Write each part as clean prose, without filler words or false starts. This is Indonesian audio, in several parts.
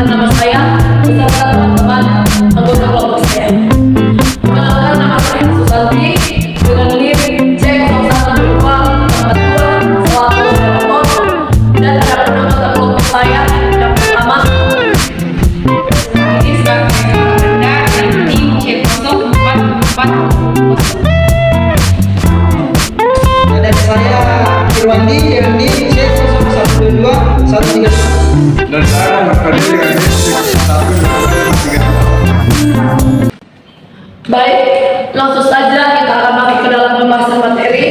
memperkenalkan nama saya beserta teman-teman anggota kelompok saya. Perkenalkan, nama saya Susanti dengan NIM C012242 selaku moderator, dan ada anggota kelompok saya yang pertama. Ini sebagai Anda dan tim C0440. Dan saya Irwandi dengan tim C012213. Dan saya Muhammad Fadil dengan Baik, langsung saja kita akan masuk ke dalam pembahasan materi.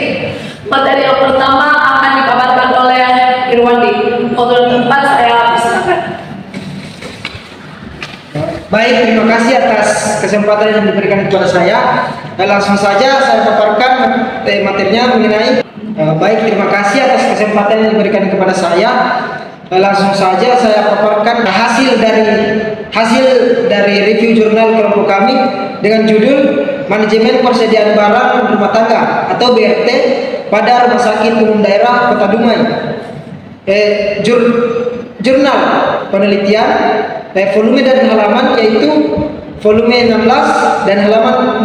Materi yang pertama akan dipaparkan oleh Irwandi. Untuk tempat saya silakan. Baik, terima kasih atas kesempatan yang diberikan kepada saya. Dan langsung saja saya paparkan materinya mengenai baik, terima kasih atas kesempatan yang diberikan kepada saya. Langsung saja saya paparkan hasil dari review jurnal kelompok kami dengan judul Manajemen Persediaan Barang Rumah Tangga atau BRT pada Rumah Sakit Umum Daerah Kota Dumai. Jurnal penelitian volume dan halaman yaitu volume 16 dan halaman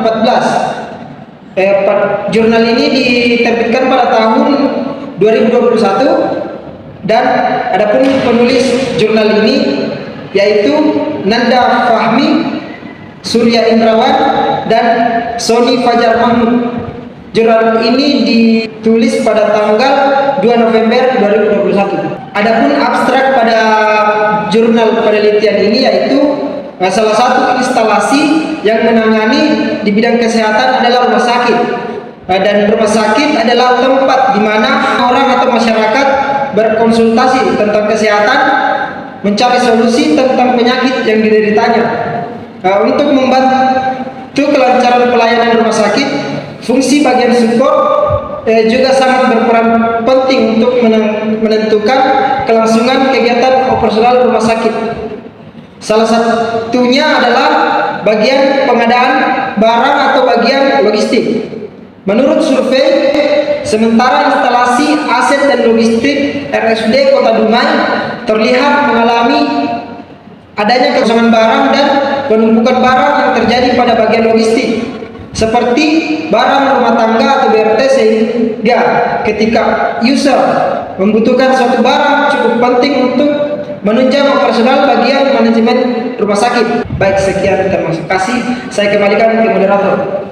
14. Jurnal ini diterbitkan pada tahun 2021 dan adapun penulis jurnal ini yaitu Nanda Fahmi, Surya Indrawan, dan Sony Fajar Mahmud. Jurnal ini ditulis pada tanggal 2 November 2021. Adapun abstrak pada jurnal penelitian ini yaitu salah satu instalasi yang menangani di bidang kesehatan adalah rumah sakit. Dan rumah sakit adalah tempat di mana orang atau masyarakat berkonsultasi tentang kesehatan, mencari solusi tentang penyakit yang dideritanya. Untuk membantu kelancaran pelayanan rumah sakit, fungsi bagian support juga sangat berperan penting untuk menentukan kelangsungan kegiatan operasional rumah sakit. Salah satunya adalah bagian pengadaan barang atau bagian logistik. Menurut survei, sementara instalasi aset dan logistik RSUD Kota Dumai terlihat mengalami adanya kekosongan barang dan penumpukan barang yang terjadi pada bagian logistik, seperti barang rumah tangga atau BRT, sehingga ketika user membutuhkan suatu barang cukup penting untuk menunjang operasional bagian manajemen rumah sakit. Baik, sekian, terima kasih. Saya kembalikan ke moderator.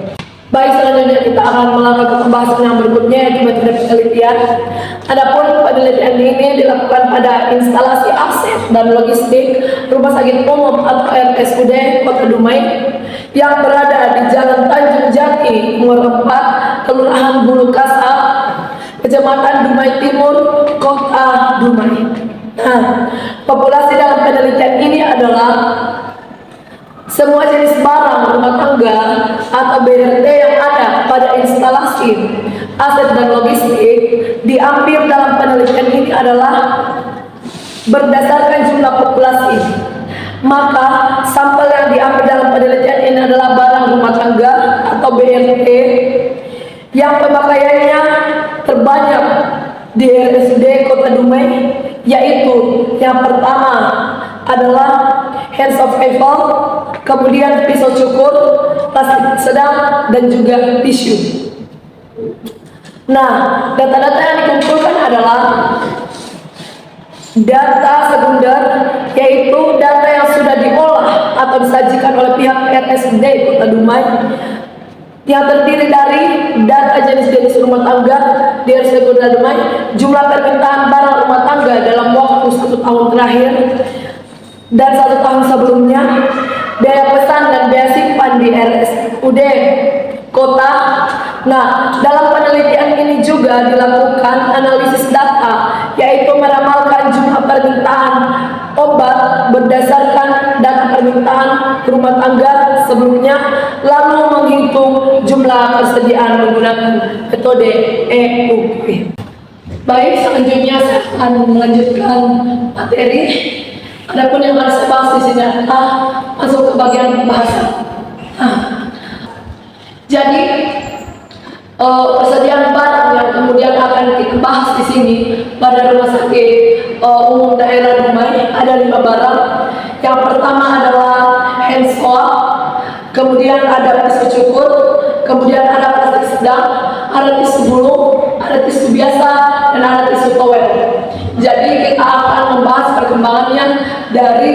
Baik, selanjutnya kita akan melangkah ke pembahasan yang berikutnya yaitu metode penelitian. Adapun penelitian ini dilakukan pada instalasi aset dan logistik Rumah Sakit Umum atau RSUD Kota Dumai yang berada di Jalan Tanjung Jati nomor 4, Kelurahan Bulu Kasab, Kecamatan Dumai Timur, Kota Dumai. Nah, populasi dalam penelitian ini adalah semua jenis barang rumah tangga atau BRT yang ada pada instalasi aset dan logistik diambil dalam penelitian ini adalah berdasarkan jumlah populasi. Maka sampel yang diambil dalam penelitian ini adalah barang rumah tangga atau BRT yang pemakaiannya terbanyak di RSUD Kota Dumai, yaitu yang pertama adalah hands of Eiffel, kemudian pisau cukur, plastik sedang, dan juga tisu. Nah, data-data yang dikumpulkan adalah data sekunder, yaitu data yang sudah diolah atau disajikan oleh pihak RSUD Kota Dumai, yang terdiri dari data jenis-jenis rumah tangga di RSUD Kota Dumai, jumlah permintaan barang rumah tangga dalam waktu 1 tahun terakhir dan 1 tahun sebelumnya, biaya pesan dan biaya simpan di RSUD Kota. Nah, dalam penelitian ini juga dilakukan analisis data, yaitu meramalkan jumlah permintaan obat berdasarkan data permintaan rumah tangga sebelumnya, lalu menghitung jumlah persediaan menggunakan metode EUP. Baik, selanjutnya saya akan melanjutkan materi. Adapun yang harus saya bahas di sini adalah masuk ke bagian pembahasan. Jadi persediaan barang yang kemudian akan kita bahas di sini pada Rumah Sakit Umum Daerah Dumai ada 5 barang. Yang cukur, kemudian ada plastik sedang, ada tisu bulu, ada tisu biasa, dan ada tisu towel. Jadi kita akan membahas perkembangannya dari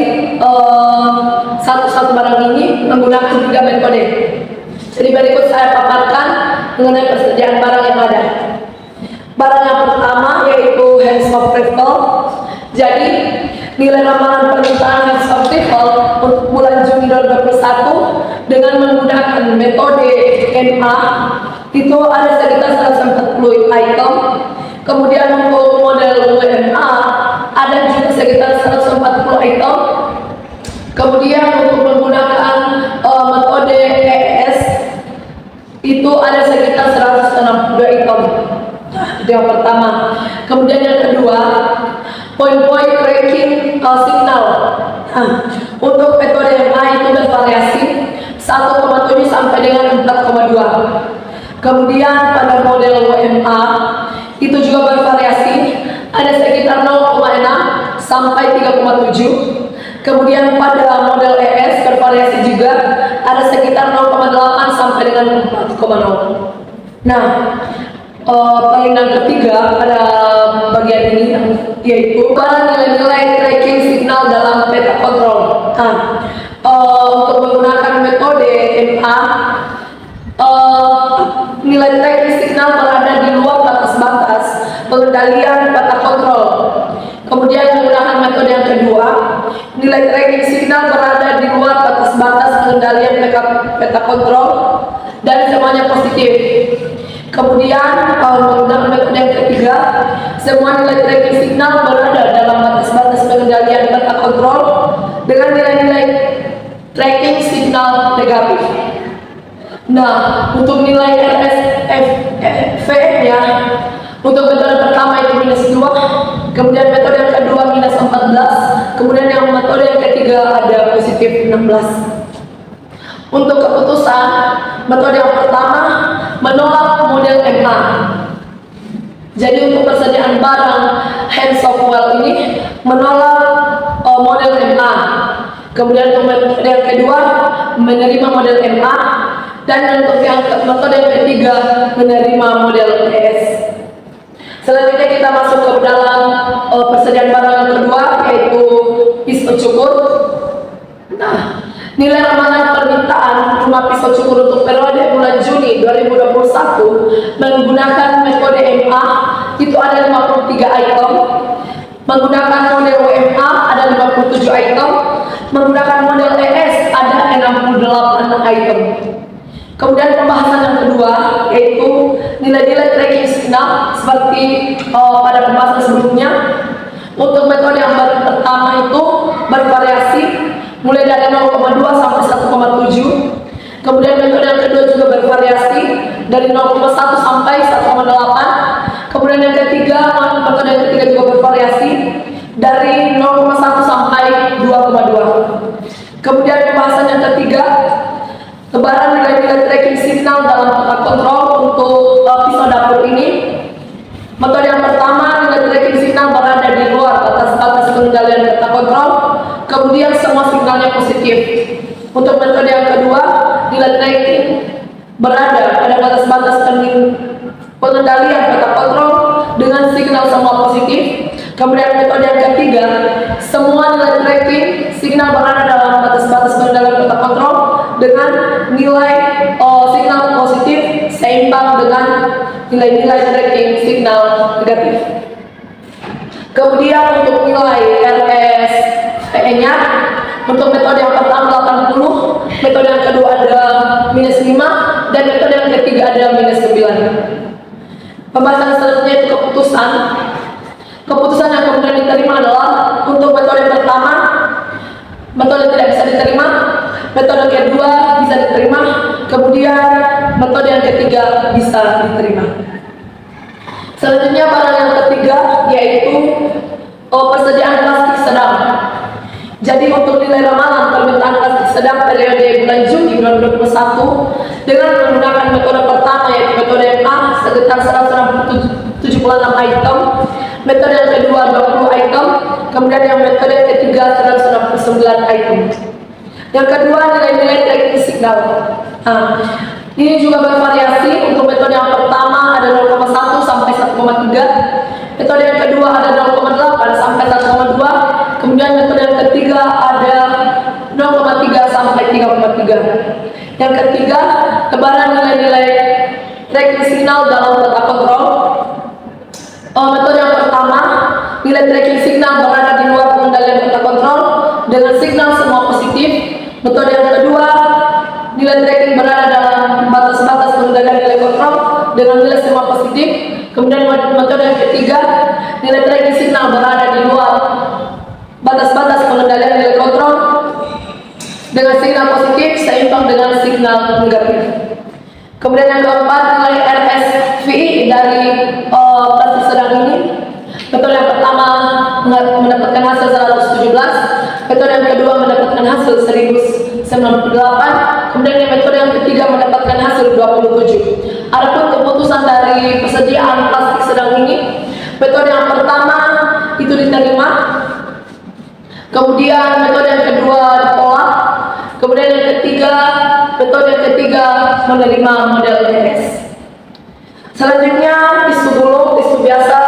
satu-satu barang ini menggunakan 3 metode. Jadi berikut saya paparkan mengenai persediaan barang yang ada. Barang yang pertama yaitu hand soft rifle. Jadi nilai ramalan permintaan hand soft rifle untuk bulan Juni 2021 dengan menggunakan metode NA itu ada sekitar 140 item. Kemudian untuk model WMA ada juga sekitar 140 item. Kemudian untuk menggunakan metode ES itu ada sekitar 162 item. Itu yang pertama. Kemudian yang kedua, point-point tracking signal. Untuk metode MA itu bervariasi 1,7 sampai dengan 4,2. Kemudian pada model WMA itu juga bervariasi, ada sekitar 0,6 sampai 3,7. Kemudian pada model ES bervariasi juga, ada sekitar 0,8 sampai dengan 4,0. Nah, poin yang ketiga pada bagian ini yaitu pada nilai-nilai tracking signal dalam peta kontrol. Untuk menggunakan metode MA, nilai tracking signal berada di luar batas-batas pengendalian peta kontrol. Kemudian menggunakan metode yang kedua, nilai tracking signal berada di luar batas-batas pengendalian peta kontrol dan semuanya positif. Kemudian menggunakan metode yang ketiga, semua nilai tracking signal berada dalam batas-batas pengendalian peta kontrol dengan nilai-nilai tracking signal negatif. Nah, untuk nilai RSFVM-nya, untuk metode pertama itu -2, kemudian metode yang kedua -14, kemudian yang metode yang ketiga ada positif 16. Untuk keputusan, metode yang pertama menolak model MA. Jadi untuk persediaan barang hand software ini menolak model MA. Kemudian untuk metode yang kedua menerima model MA, dan untuk yang metode yang ketiga menerima model ES. Selanjutnya kita masuk ke dalam persediaan barang yang kedua yaitu pisau cukur. Nah, nilai ramalan permintaan rumah pisau cukur untuk periode bulan Juni 2021 menggunakan metode MA itu ada 53 item, menggunakan model WMA ada 57 item, menggunakan model ES ada 68 item. Kemudian pembahasan yang kedua yaitu nilai-nilai tracking signal seperti pada pembahasan sebelumnya. Untuk metode yang pertama itu bervariasi mulai dari 0,2 sampai 1,7. Kemudian metode yang kedua juga bervariasi dari 0,1 sampai 1,8. Kemudian yang ketiga, metode yang ketiga juga bervariasi dari 0,1 sampai 2,2. Kemudian pembahasan yang ketiga, lebaran nilai-nilai tracking signal dalam peta kontrol untuk pisau dapur ini. Metode yang pertama, nilai tracking signal berada di luar batas-batas pengendalian peta kontrol, kemudian semua signalnya positif. Untuk metode yang kedua, nilai tracking berada pada batas-batas pengendalian peta kontrol dengan signal semua positif. Kemudian metode yang ketiga, semua nilai tracking signal berada dalam batas-batas pengendalian peta kontrol dengan nilai signal positif seimbang dengan nilai-nilai tracking signal negatif. Kemudian untuk nilai RSVE-nya, untuk metode yang pertama 80, metode yang kedua ada -5, dan metode yang ketiga ada -9. Pembahasan selanjutnya itu keputusan. Keputusan yang kemudian diterima adalah untuk metode pertama, metode tidak bisa diterima, metode kedua bisa diterima, kemudian metode yang ketiga bisa diterima. Selanjutnya barang yang ketiga yaitu persediaan plastik sedang. Jadi untuk nilai ramalan permintaan plastik sedang periode bulan Juni 2021 dengan menggunakan metode pertama yaitu metode MA sekitar 176 item, metode yang kedua 20 item, kemudian yang metode ketiga 169 item. Yang kedua nilai-nilai tracking signal. Ini juga bervariasi. Untuk metode yang pertama ada 0,1 sampai 1,3. Metode yang kedua ada 0,8 sampai 1,2. Kemudian metode yang ketiga ada 0,3 sampai 3,3. Yang ketiga, tebaran nilai-nilai tracking signal dalam peta kontrol. Metode yang pertama, nilai tracking signal berada di luar pengendalian peta kontrol dengan signal semua positif. Metode yang kedua, nilai tracking berada dalam batas-batas pengendalian nilai kontrol dengan nilai semua positif. Kemudian metode yang ketiga, nilai tracking signal berada di luar batas-batas pengendalian nilai kontrol dengan signal positif seimbang dengan signal negatif. Kemudian yang keempat, nilai RSVI dari plastik sedang ini. Metode yang pertama mendapatkan hasil 117, metode yang kedua mendapatkan hasil 1098, kemudian metode yang ketiga mendapatkan hasil 27. Adapun keputusan dari persediaan plastik sedang ini, metode yang pertama itu diterima, kemudian metode yang kedua ditolak, kemudian yang ketiga, metode yang ketiga menerima model TS. Selanjutnya tisu gulung, tisu biasa,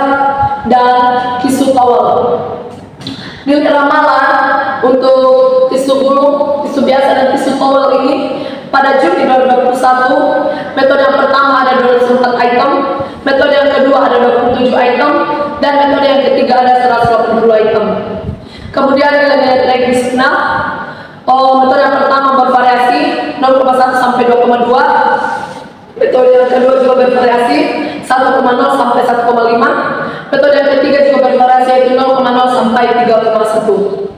dan tisu towel. Nilai ramalan untuk tisu gulung, tisu biasa, dan tisu towel ini pada Juni 2021, metode yang pertama ada 24 item, metode yang kedua ada 27 item, dan metode yang ketiga ada 180 item. Kemudian nilai-nilai tracking signal, metode yang pertama bervariasi 0,1 sampai 2,2. Metode yang kedua juga bervariasi 1,0 sampai 1,5. Metode yang ketiga juga bervariasi yaitu 0,0 sampai 3,1.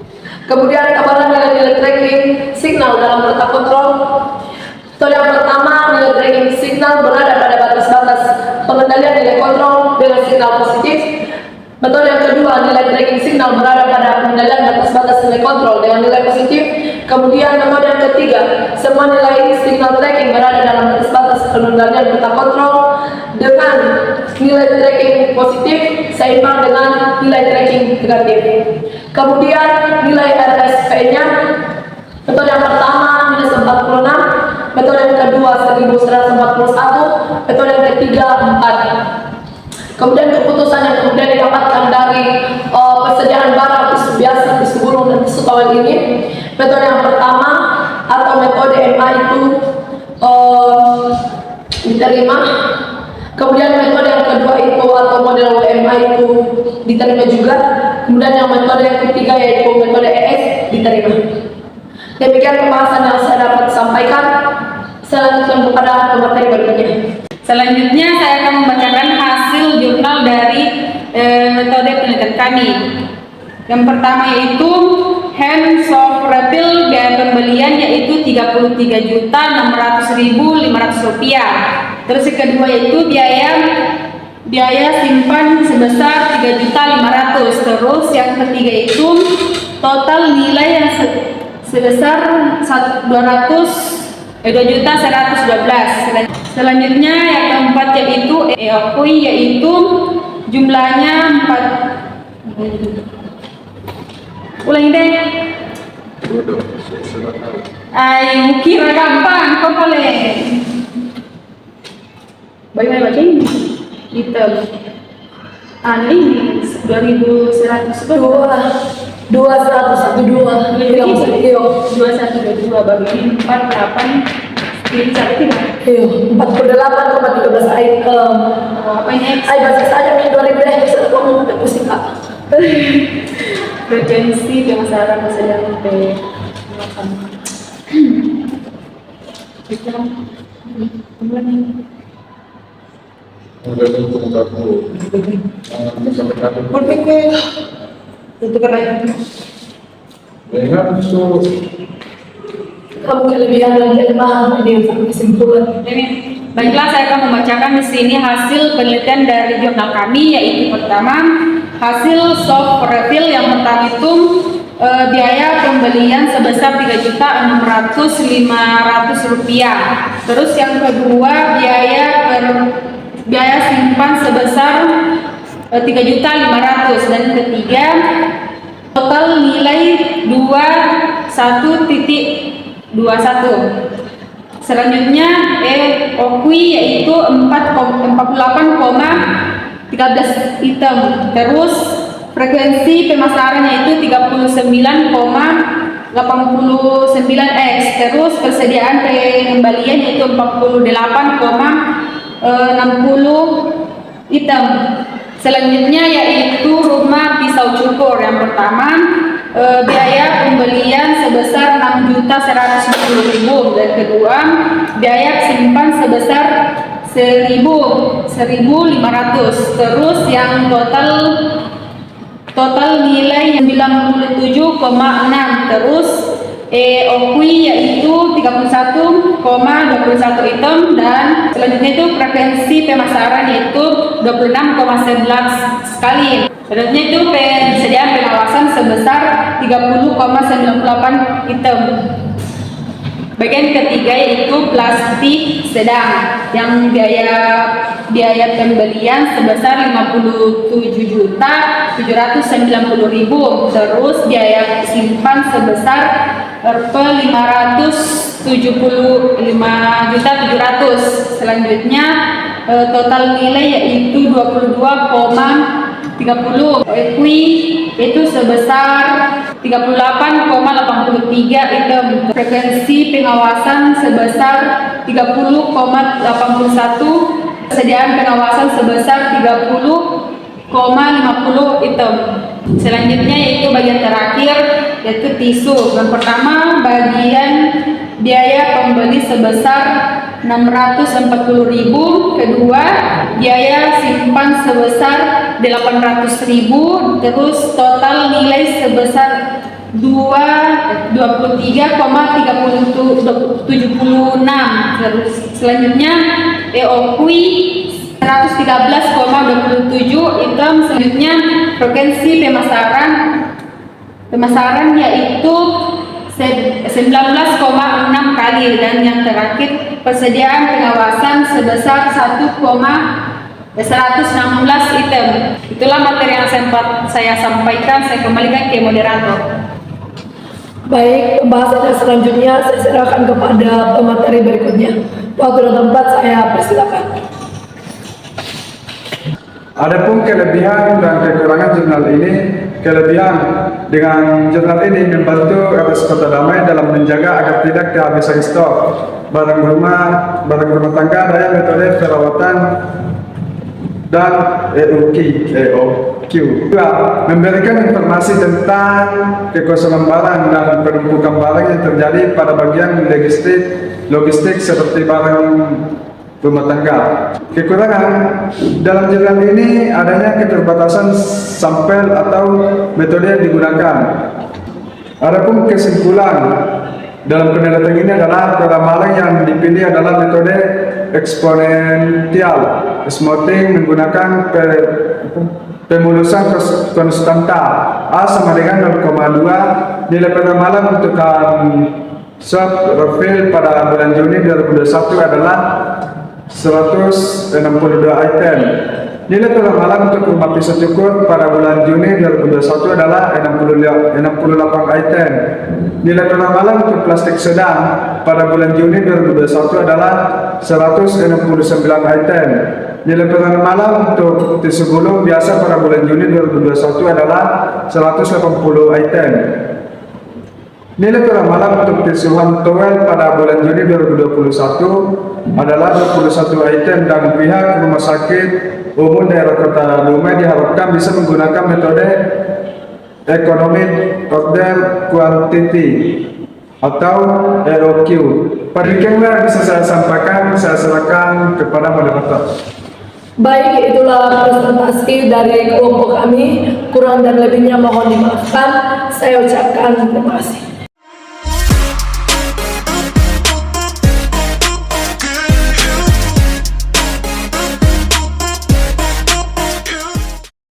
Kemudian tebaran nilai-nilai tracking signal dalam peta kontrol. Metode yang pertama, nilai tracking signal berada pada batas-batas pengendalian nilai kontrol dengan signal positif. Metode yang kedua, nilai tracking signal berada pada pengendalian batas-batas nilai kontrol dengan nilai positif. Kemudian metode yang ketiga, semua nilai signal tracking berada dalam batas-batas pengendalian peta kontrol dengan nilai tracking positif seimbang dengan nilai tracking negatif. Kemudian nilai RSP-nya, metode yang pertama minus 46, metode yang kedua 1141, metode yang ketiga 4. Kemudian keputusan yang kemudian didapatkan dari persediaan barang tisu biasa, tisu gulung, dan tisu towel ini, metode yang pertama atau metode MA itu diterima. Kemudian metode yang kedua itu atau model WMA itu diterima juga. Kemudian yang metode yang ketiga yaitu metode ES diterima. Demikian pembahasan yang saya dapat sampaikan. Saya lanjutkan kepada pemateri berikutnya. Selanjutnya saya akan membacakan hasil jurnal dari metode penelitian kami. Yang pertama yaitu hand soft refill, biaya pembelian yaitu Rp30.600.500. Terus yang kedua yaitu biaya simpan sebesar Rp3.500.000. Terus yang ketiga itu total nilai yang sebesar Rp2.112.000. Selanjutnya yang keempat yaitu EOKUI, yaitu jumlahnya 4. Ulangi deh. Ayo kira gampang, kau boleh. Bagaimana baca ini? Kita ini 2.112. 2122 bagi 48 jadi sampai tidak. 48,13 item. Apa ini? Ay, baca saja nih 2000 bisa kamu udah pusing kak. Urgensi pemasaran sedang Itu keren. Dengan Kamu kelebihan dan kelemahan ini untuk kesimpulan. Baiklah, saya akan membacakan di sini hasil penelitian dari jurnal kami, yaitu pertama hasil soft refill. Yang pertama itu biaya pembelian sebesar Rp3.500.000. Terus yang kedua biaya simpan sebesar Rp3.500.000, dan ketiga total nilai 21.21. Selanjutnya EOQ yaitu 48,13 item. Terus frekuensi pemasarannya itu 39,89x. Terus persediaan pengembalian yaitu 48,60 item. Selanjutnya yaitu rumah pisau cukur. Yang pertama biaya pembelian sebesar 6.120.000. Dan kedua biaya simpan sebesar 1.500. Terus yang total nilai 97,6. Terus EOQ yaitu 31,21 item. Dan selanjutnya itu frekuensi pemasaran yaitu 26,11 sekali. Selanjutnya itu persediaan pengawasan sebesar 30,98 item. Bagian ketiga yaitu plastik sedang yang biaya pembelian sebesar 57.790.000. Terus biaya simpan sebesar 575.700. Selanjutnya total nilai yaitu 22,30. EOQ itu sebesar 38,83 item. Frekuensi pengawasan sebesar 30,81. Persediaan pengawasan sebesar 30,50 item. Selanjutnya yaitu bagian terakhir yaitu tisu. Yang pertama bagian biaya pembeli sebesar 640.000. Kedua biaya simpan sebesar 800.000. Terus total nilai sebesar 23,76. Terus selanjutnya EOQ 113,27 item. Selanjutnya frekuensi pemasaran yaitu 19,6 kali. Dan yang terakhir persediaan pengawasan sebesar 116 item. Itulah materi yang sempat saya sampaikan. Saya kembalikan ke moderator. Baik, pembahasan selanjutnya saya serahkan kepada pemateri berikutnya. Waktu dan tempat saya persilakan. Adapun kelebihan dan kekurangan jurnal ini, kelebihan dengan jurnal ini membantu RS Kota Damai dalam menjaga agar tidak kehabisan stok barang rumah tangga daya metode perawatan dan EOQ. Dua, memberikan informasi tentang kekosongan barang dan penumpukan barang yang terjadi pada bagian logistik seperti barang rumah tangga. Kekurangan dalam jurnal ini adanya keterbatasan sampel atau metode yang digunakan. Adapun kesimpulan dalam penelitian ini adalah peramalan yang dipilih adalah metode eksponensial smoothing menggunakan pemulusan konstanta A sama dengan 0,2. Nilai peramalan untuk shop refill pada bulan Juni 2021 adalah 162 item. Nilai peramalan untuk rumah pisau cukur pada bulan Juni 2021 adalah 68 item. Nilai peramalan untuk plastik sedang pada bulan Juni 2021 adalah 169 item. Nilai peramalan untuk tisu gulung biasa pada bulan Juni 2021 adalah 180 item. Nilai peramalan untuk tisu hand towel pada bulan Juni 2021 adalah 21 item dan pihak rumah sakit umum daerah Kota Dumai diharapkan bisa menggunakan metode economic order quantity atau EOQ. Demikianlah bisa saya sampaikan, saya serahkan kepada moderator. Baik, itulah presentasi dari kelompok kami. Kurang dan lebihnya mohon dimaafkan. Saya ucapkan terima kasih.